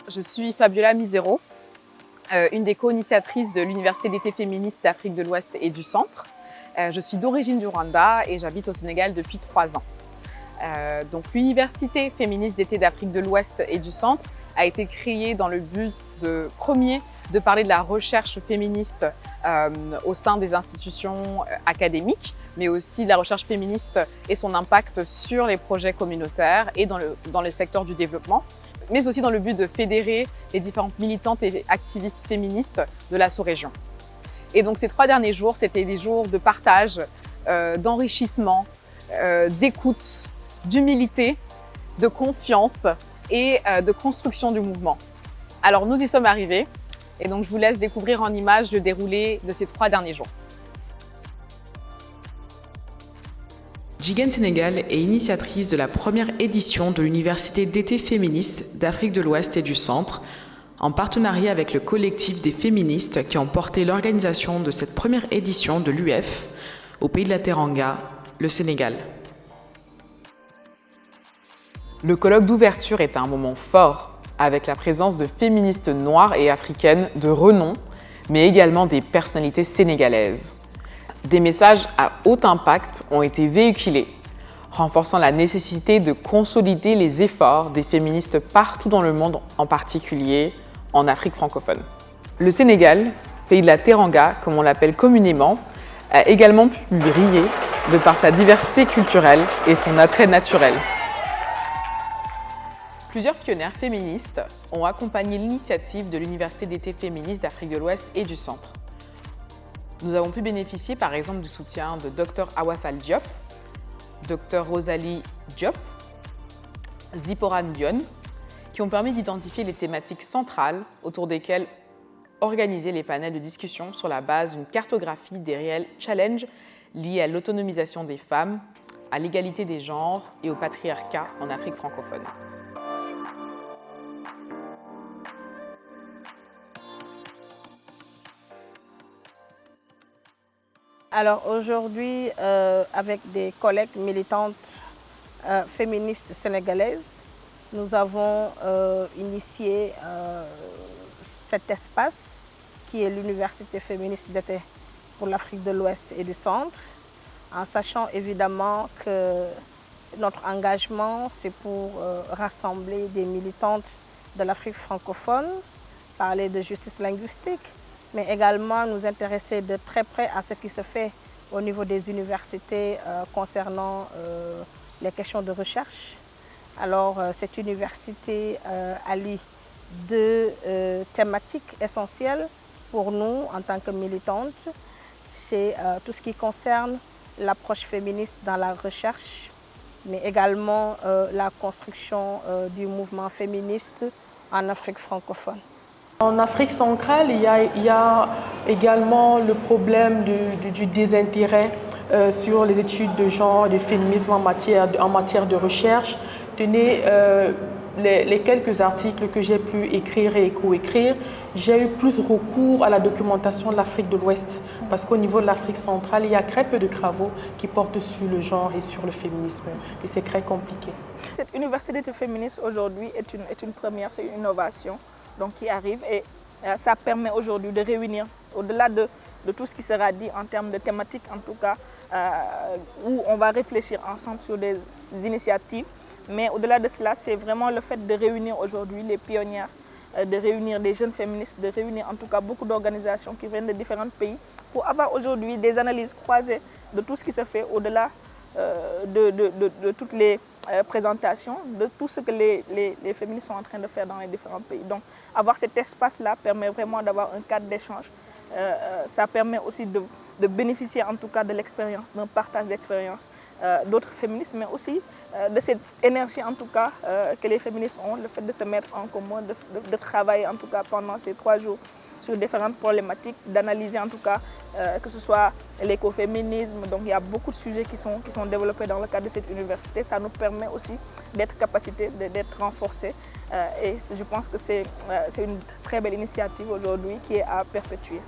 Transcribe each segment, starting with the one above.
Je suis Fabiola Misero, une des co-initiatrices de l'Université d'été féministe d'Afrique de l'Ouest et du Centre. Je suis d'origine du Rwanda et j'habite au Sénégal depuis 3 ans. Donc l'Université féministe d'été d'Afrique de l'Ouest et du Centre a été créée dans le but premier de parler de la recherche féministe au sein des institutions académiques, mais aussi de la recherche féministe et son impact sur les projets communautaires et dans le secteur du développement, mais aussi dans le but de fédérer les différentes militantes et activistes féministes de la sous-région. Et donc ces 3 derniers jours, c'était des jours de partage, d'enrichissement, d'écoute, d'humilité, de confiance et de construction du mouvement. Alors nous y sommes arrivés et donc je vous laisse découvrir en images le déroulé de ces 3 derniers jours. Jigen Sénégal est initiatrice de la première édition de l'Université d'été féministe d'Afrique de l'Ouest et du Centre, en partenariat avec le collectif des féministes qui ont porté l'organisation de cette première édition de l'UF au pays de la Teranga, le Sénégal. Le colloque d'ouverture est un moment fort, avec la présence de féministes noires et africaines de renom, mais également des personnalités sénégalaises. Des messages à haut impact ont été véhiculés, renforçant la nécessité de consolider les efforts des féministes partout dans le monde, en particulier en Afrique francophone. Le Sénégal, pays de la Teranga, comme on l'appelle communément, a également pu briller de par sa diversité culturelle et son attrait naturel. Plusieurs pionnières féministes ont accompagné l'initiative de l'Université d'été féministe d'Afrique de l'Ouest et du Centre. Nous avons pu bénéficier par exemple du soutien de Dr Awa Fall Diop, Dr Rosalie Diop, Zipporah Ndione, qui ont permis d'identifier les thématiques centrales autour desquelles organiser les panels de discussion sur la base d'une cartographie des réels challenges liés à l'autonomisation des femmes, à l'égalité des genres et au patriarcat en Afrique francophone. Alors aujourd'hui, avec des collègues militantes féministes sénégalaises, nous avons initié cet espace qui est l'Université féministe d'été pour l'Afrique de l'Ouest et du Centre, en sachant évidemment que notre engagement, c'est pour rassembler des militantes de l'Afrique francophone, parler de justice linguistique, mais également nous intéresser de très près à ce qui se fait au niveau des universités concernant les questions de recherche. Alors cette université allie 2 thématiques essentielles pour nous en tant que militantes. C'est tout ce qui concerne l'approche féministe dans la recherche, mais également la construction du mouvement féministe en Afrique francophone. En Afrique centrale, il y a également le problème du désintérêt sur les études de genre et de féminisme en matière de recherche. Tenez, les quelques articles que j'ai pu écrire et coécrire, j'ai eu plus recours à la documentation de l'Afrique de l'Ouest parce qu'au niveau de l'Afrique centrale, il y a très peu de travaux qui portent sur le genre et sur le féminisme et c'est très compliqué. Cette université féministe aujourd'hui est une première, c'est une innovation. Donc, qui arrive et ça permet aujourd'hui de réunir, au-delà de tout ce qui sera dit en termes de thématiques, en tout cas, où on va réfléchir ensemble sur des initiatives. Mais au-delà de cela, c'est vraiment le fait de réunir aujourd'hui les pionnières, de réunir des jeunes féministes, de réunir en tout cas beaucoup d'organisations qui viennent de différents pays pour avoir aujourd'hui des analyses croisées de tout ce qui se fait au-delà de toutes les présentations, de tout ce que les féministes sont en train de faire dans les différents pays. Donc avoir cet espace-là permet vraiment d'avoir un cadre d'échange. Ça permet aussi de bénéficier en tout cas de l'expérience, d'un partage d'expérience d'autres féministes, mais aussi de cette énergie en tout cas que les féministes ont, le fait de se mettre en commun, de travailler en tout cas pendant ces 3 jours sur différentes problématiques, d'analyser en tout cas que ce soit l'écoféminisme. Donc il y a beaucoup de sujets qui sont développés dans le cadre de cette université. Ça nous permet aussi d'être capacités, d'être renforcés. Et je pense que c'est une très belle initiative aujourd'hui qui est à perpétuer.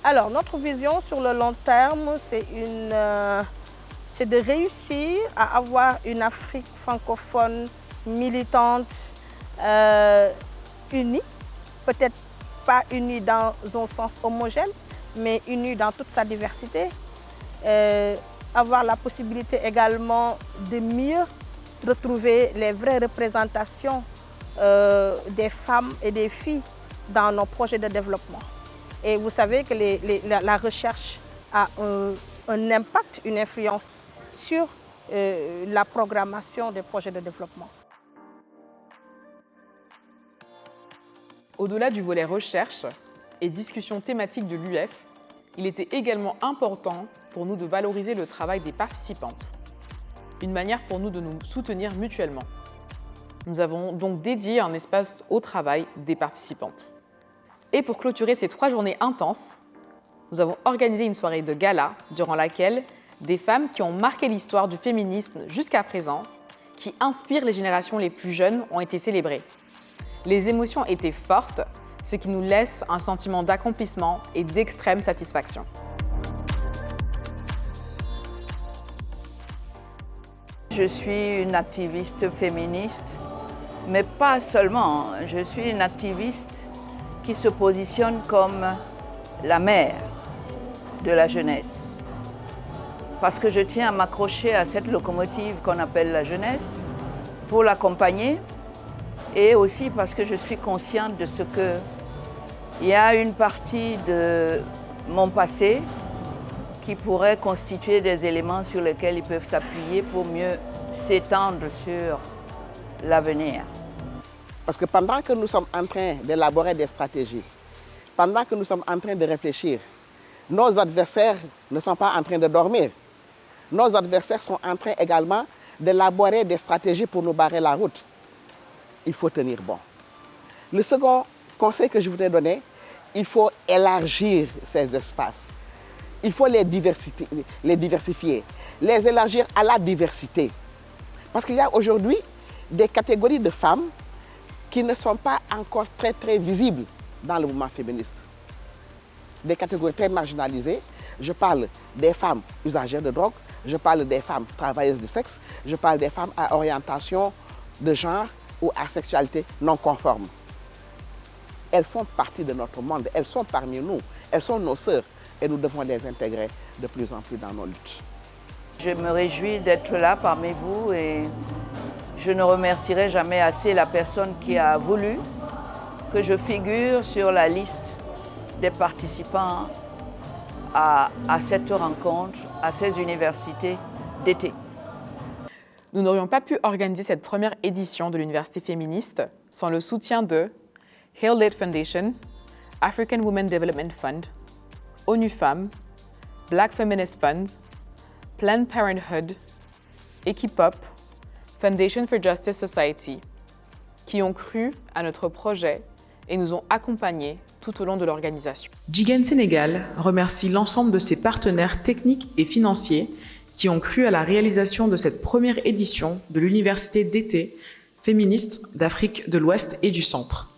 Alors notre vision sur le long terme, c'est de réussir à avoir une Afrique francophone militante, unis, peut-être pas unis dans un sens homogène, mais unis dans toute sa diversité. Avoir la possibilité également de mieux retrouver les vraies représentations des femmes et des filles dans nos projets de développement. Et vous savez que la recherche a un impact, une influence sur la programmation des projets de développement. Au-delà du volet recherche et discussion thématique de l'UF, il était également important pour nous de valoriser le travail des participantes. Une manière pour nous de nous soutenir mutuellement. Nous avons donc dédié un espace au travail des participantes. Et pour clôturer ces 3 journées intenses, nous avons organisé une soirée de gala durant laquelle des femmes qui ont marqué l'histoire du féminisme jusqu'à présent, qui inspirent les générations les plus jeunes, ont été célébrées. Les émotions étaient fortes, ce qui nous laisse un sentiment d'accomplissement et d'extrême satisfaction. Je suis une activiste féministe, mais pas seulement. Je suis une activiste qui se positionne comme la mère de la jeunesse. Parce que je tiens à m'accrocher à cette locomotive qu'on appelle la jeunesse pour l'accompagner et aussi parce que je suis consciente de ce qu'il y a une partie de mon passé qui pourrait constituer des éléments sur lesquels ils peuvent s'appuyer pour mieux s'étendre sur l'avenir. Parce que pendant que nous sommes en train d'élaborer des stratégies, pendant que nous sommes en train de réfléchir, nos adversaires ne sont pas en train de dormir. Nos adversaires sont en train également d'élaborer des stratégies pour nous barrer la route. Il faut tenir bon. Le second conseil que je voudrais donner, il faut élargir ces espaces. Il faut les diversifier, les élargir à la diversité. Parce qu'il y a aujourd'hui des catégories de femmes qui ne sont pas encore très visibles dans le mouvement féministe. Des catégories très marginalisées. Je parle des femmes usagères de drogue, je parle des femmes travailleuses du sexe, je parle des femmes à orientation de genre ou à sexualité non conforme. Elles font partie de notre monde, elles sont parmi nous, elles sont nos sœurs et nous devons les intégrer de plus en plus dans nos luttes. Je me réjouis d'être là parmi vous et je ne remercierai jamais assez la personne qui a voulu que je figure sur la liste des participants à cette rencontre, à ces universités d'été. Nous n'aurions pas pu organiser cette première édition de l'Université féministe sans le soutien de Hail Lit Foundation, African Women Development Fund, ONU Femmes, Black Feminist Fund, Planned Parenthood, Equipop, Foundation for Justice Society, qui ont cru à notre projet et nous ont accompagnés tout au long de l'organisation. Jigen Sénégal remercie l'ensemble de ses partenaires techniques et financiers qui ont cru à la réalisation de cette première édition de l'Université d'été féministe d'Afrique de l'Ouest et du Centre.